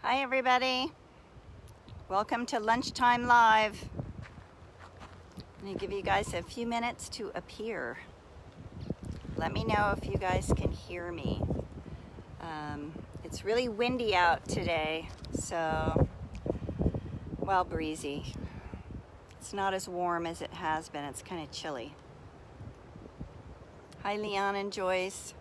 Hi everybody, welcome to Lunchtime Live. I'm going to give you guys a few minutes to appear. Let me know if you guys can hear me. It's really windy out today, so, well, breezy. It's not as warm as it has been, it's kind of chilly. Hi Leon and Joyce.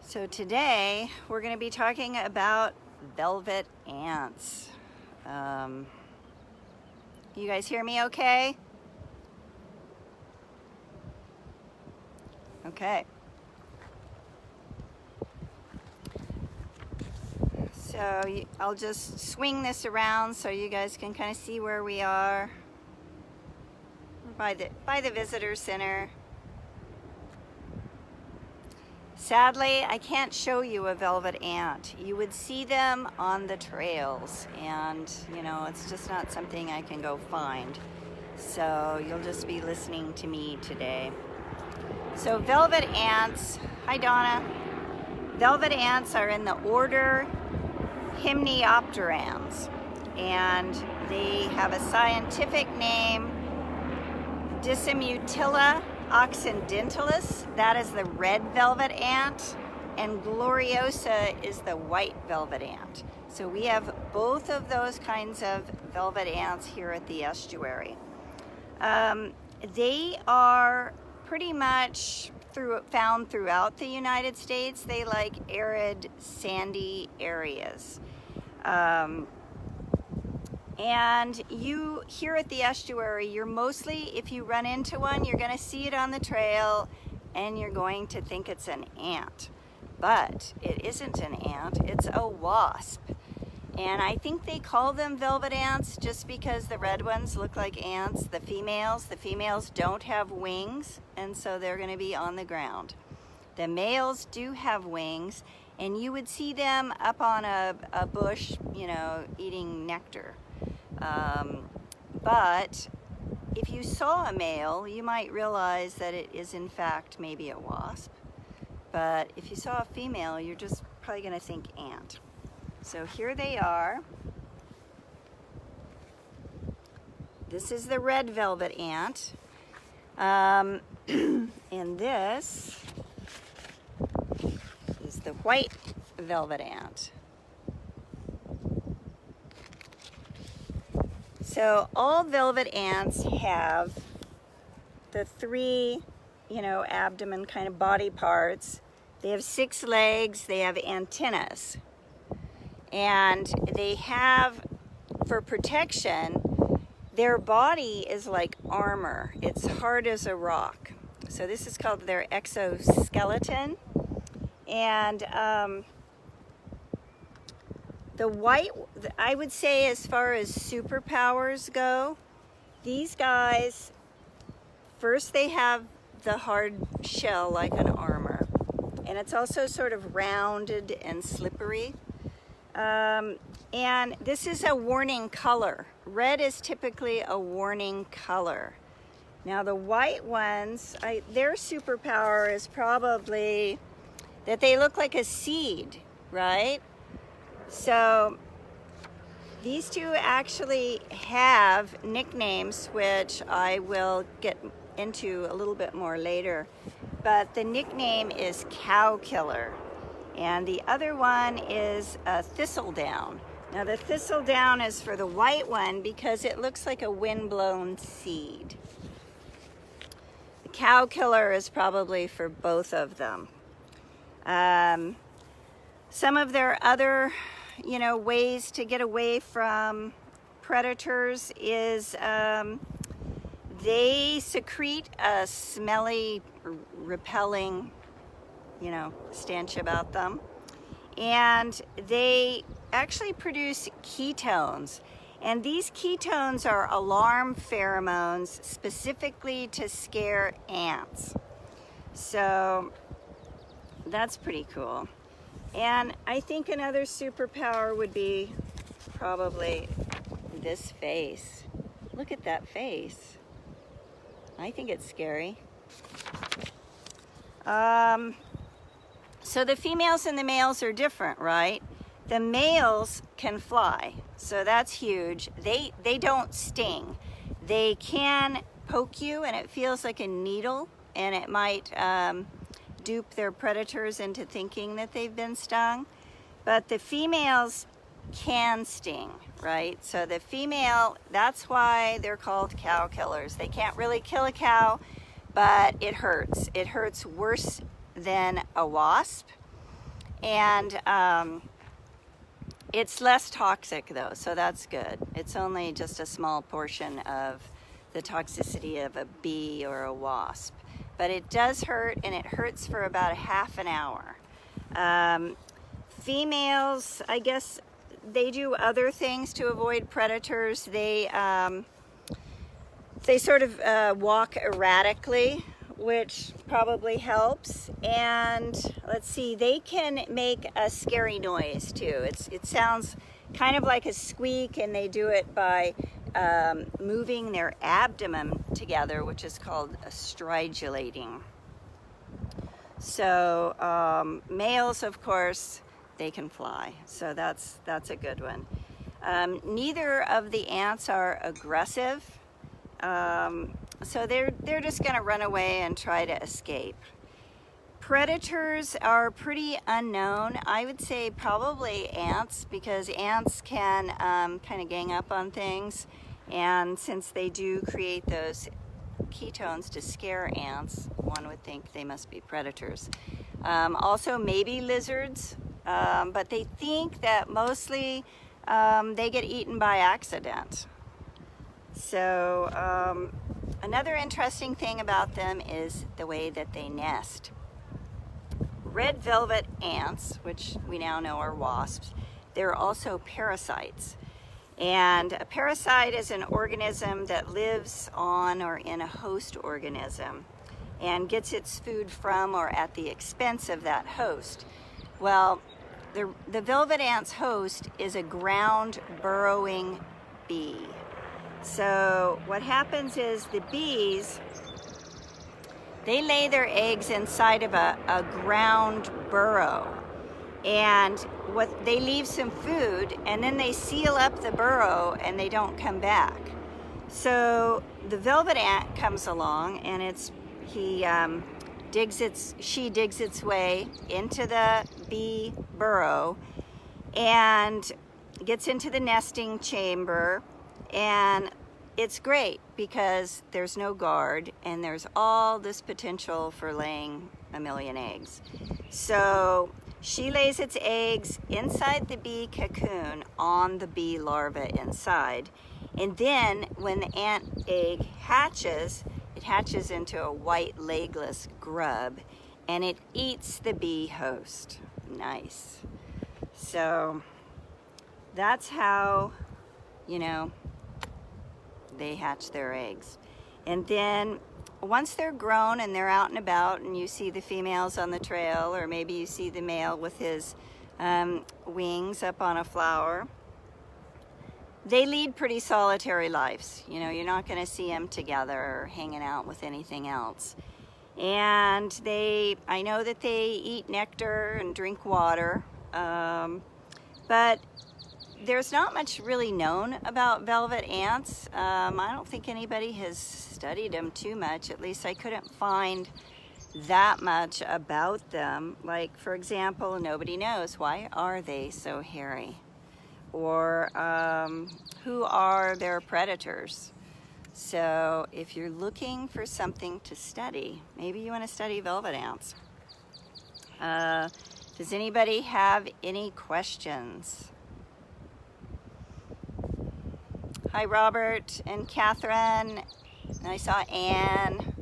So today we're going to be talking about velvet ants. You guys hear me okay? Okay. So I'll just swing this around so you guys can kind of see where we are. We're by the visitor center. Sadly, I can't show you a velvet ant. You would see them on the trails, and you know, it's just not something I can go find. So you'll just be listening to me today. So velvet ants, hi Donna. Velvet ants are in the order Hymenopterans, and they have a scientific name, Dismutilla occidentalis, that is the red velvet ant, and gloriosa is the white velvet ant. So we have both of those kinds of velvet ants here at the estuary. They are pretty much found throughout the United States. They like arid, sandy areas. And you, here at the estuary, you're mostly, if you run into one, you're going to see it on the trail and you're going to think it's an ant. But it isn't an ant, it's a wasp. And I think they call them velvet ants just because the red ones look like ants. The females don't have wings, and so they're going to be on the ground. The males do have wings, and you would see them up on a bush, you know, eating nectar. But if you saw a male, you might realize that it is in fact maybe a wasp. But if you saw a female, you're just probably going to think ant. So here they are. This is the red velvet ant. And this is the white velvet ant. So all velvet ants have the three, you know, abdomen kind of body parts. They have 6 legs, they have antennas. And they have, for protection, their body is like armor. It's hard as a rock. So this is called their exoskeleton. And the white, I would say, as far as superpowers go, these guys, first they have the hard shell like an armor. And it's also sort of rounded and slippery. And this is a warning color. Red is typically a warning color. Now the white ones, their superpower is probably that they look like a seed, right? So these two actually have nicknames, which I will get into a little bit more later. But the nickname is cow killer. And the other one is a thistledown. Now the thistledown is for the white one because it looks like a windblown seed. The cow killer is probably for both of them. Some of their other, you know, ways to get away from predators is they secrete a smelly, repelling, you know, stench about them. And they actually produce ketones. And these ketones are alarm pheromones specifically to scare ants. So that's pretty cool. And I think another superpower would be probably this face. Look at that face. I think it's scary. So the females and the males are different, right? The males can fly, so that's huge. They don't sting. They can poke you and it feels like a needle, and it might dupe their predators into thinking that they've been stung. But the females can sting, right? So the female, that's why they're called cow killers. They can't really kill a cow, but it hurts. It hurts worse than a wasp. And it's less toxic though, so that's good. It's only just a small portion of the toxicity of a bee or a wasp. But it does hurt, and it hurts for about a half an hour. Females, I guess they do other things to avoid predators. They sort of walk erratically, which probably helps. And let's see, they can make a scary noise too. It sounds kind of like a squeak, and they do it by moving their abdomen together, which is called stridulating. So males, of course, they can fly, so that's a good one. Neither of the ants are aggressive, so they're just going to run away and try to escape. Predators are pretty unknown. I would say probably ants, because ants can kind of gang up on things, and since they do create those ketones to scare ants, one would think they must be predators. Also maybe lizards, but they think that mostly they get eaten by accident. So another interesting thing about them is the way that they nest. Red velvet ants, which we now know are wasps, they're also parasites. And a parasite is an organism that lives on or in a host organism and gets its food from or at the expense of that host. Well, the velvet ant's host is a ground burrowing bee. So what happens is the bees, they lay their eggs inside of a ground burrow, and they leave some food, and then they seal up the burrow and they don't come back. So the velvet ant comes along, and she digs its way into the bee burrow and gets into the nesting chamber, and it's great because there's no guard and there's all this potential for laying a million eggs. So she lays its eggs inside the bee cocoon on the bee larva inside. And then when the ant egg hatches, it hatches into a white legless grub, and it eats the bee host. Nice. So that's how, they hatch their eggs. And then once they're grown and they're out and about, and you see the females on the trail, or maybe you see the male with his wings up on a flower, they lead pretty solitary lives. You're not going to see them together or hanging out with anything else. And I know that they eat nectar and drink water, but there's not much really known about velvet ants. I don't think anybody has studied them too much. At least I couldn't find that much about them. Like, for example, nobody knows, why are they so hairy? Or who are their predators? So if you're looking for something to study, maybe you want to study velvet ants. Does anybody have any questions? Hi, Robert and Catherine. I saw Anne.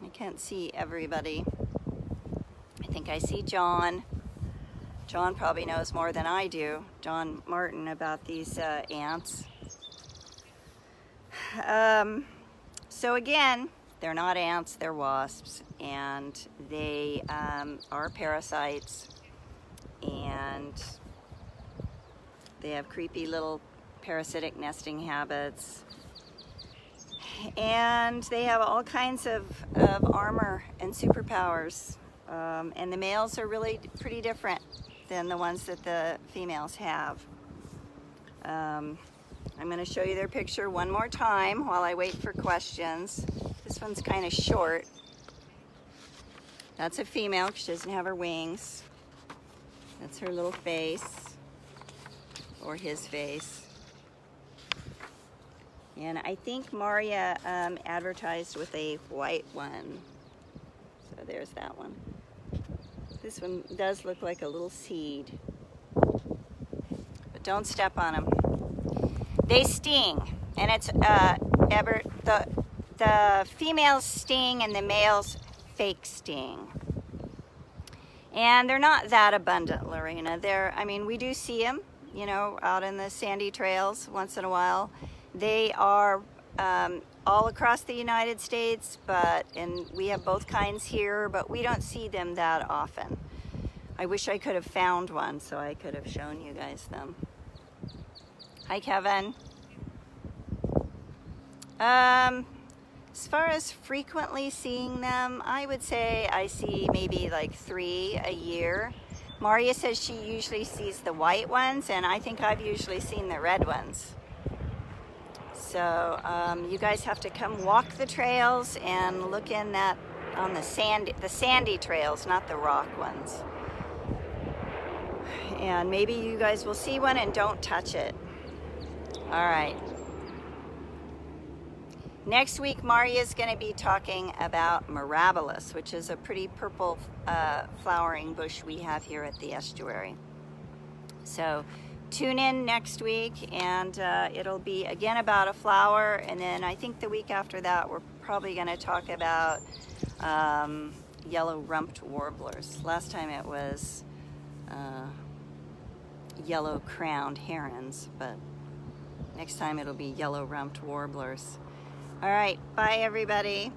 I can't see everybody. I think I see John. John probably knows more than I do, John Martin, about these ants. So again, they're not ants, they're wasps, and they are parasites, and they have creepy little parasitic nesting habits, and they have all kinds of armor and superpowers, and the males are really pretty different than the ones that the females have. I'm going to show you their picture one more time while I wait for questions. This one's kind of short. That's a female because she doesn't have her wings. That's her little face, or his face. And I think Maria advertised with a white one. So there's that one. This one does look like a little seed. But don't step on them. They sting, and it's the females sting and the males fake sting. And they're not that abundant, Lorena. I mean, we do see them, you know, out in the sandy trails once in a while. They are all across the United States, and we have both kinds here, but we don't see them that often. I wish I could have found one so I could have shown you guys them. Hi, Kevin. As far as frequently seeing them, I would say I see maybe like 3 a year. Maria says she usually sees the white ones, and I think I've usually seen the red ones. So you guys have to come walk the trails and look in that on the sandy trails, not the rock ones. And maybe you guys will see one and don't touch it. All right. Next week, Maria is going to be talking about mirabilis, which is a pretty purple flowering bush we have here at the estuary. So tune in next week, and it'll be again about a flower, and then I think the week after that we're probably going to talk about yellow-rumped warblers. Last time it was yellow-crowned herons, but next time it'll be yellow-rumped warblers. All right, bye everybody.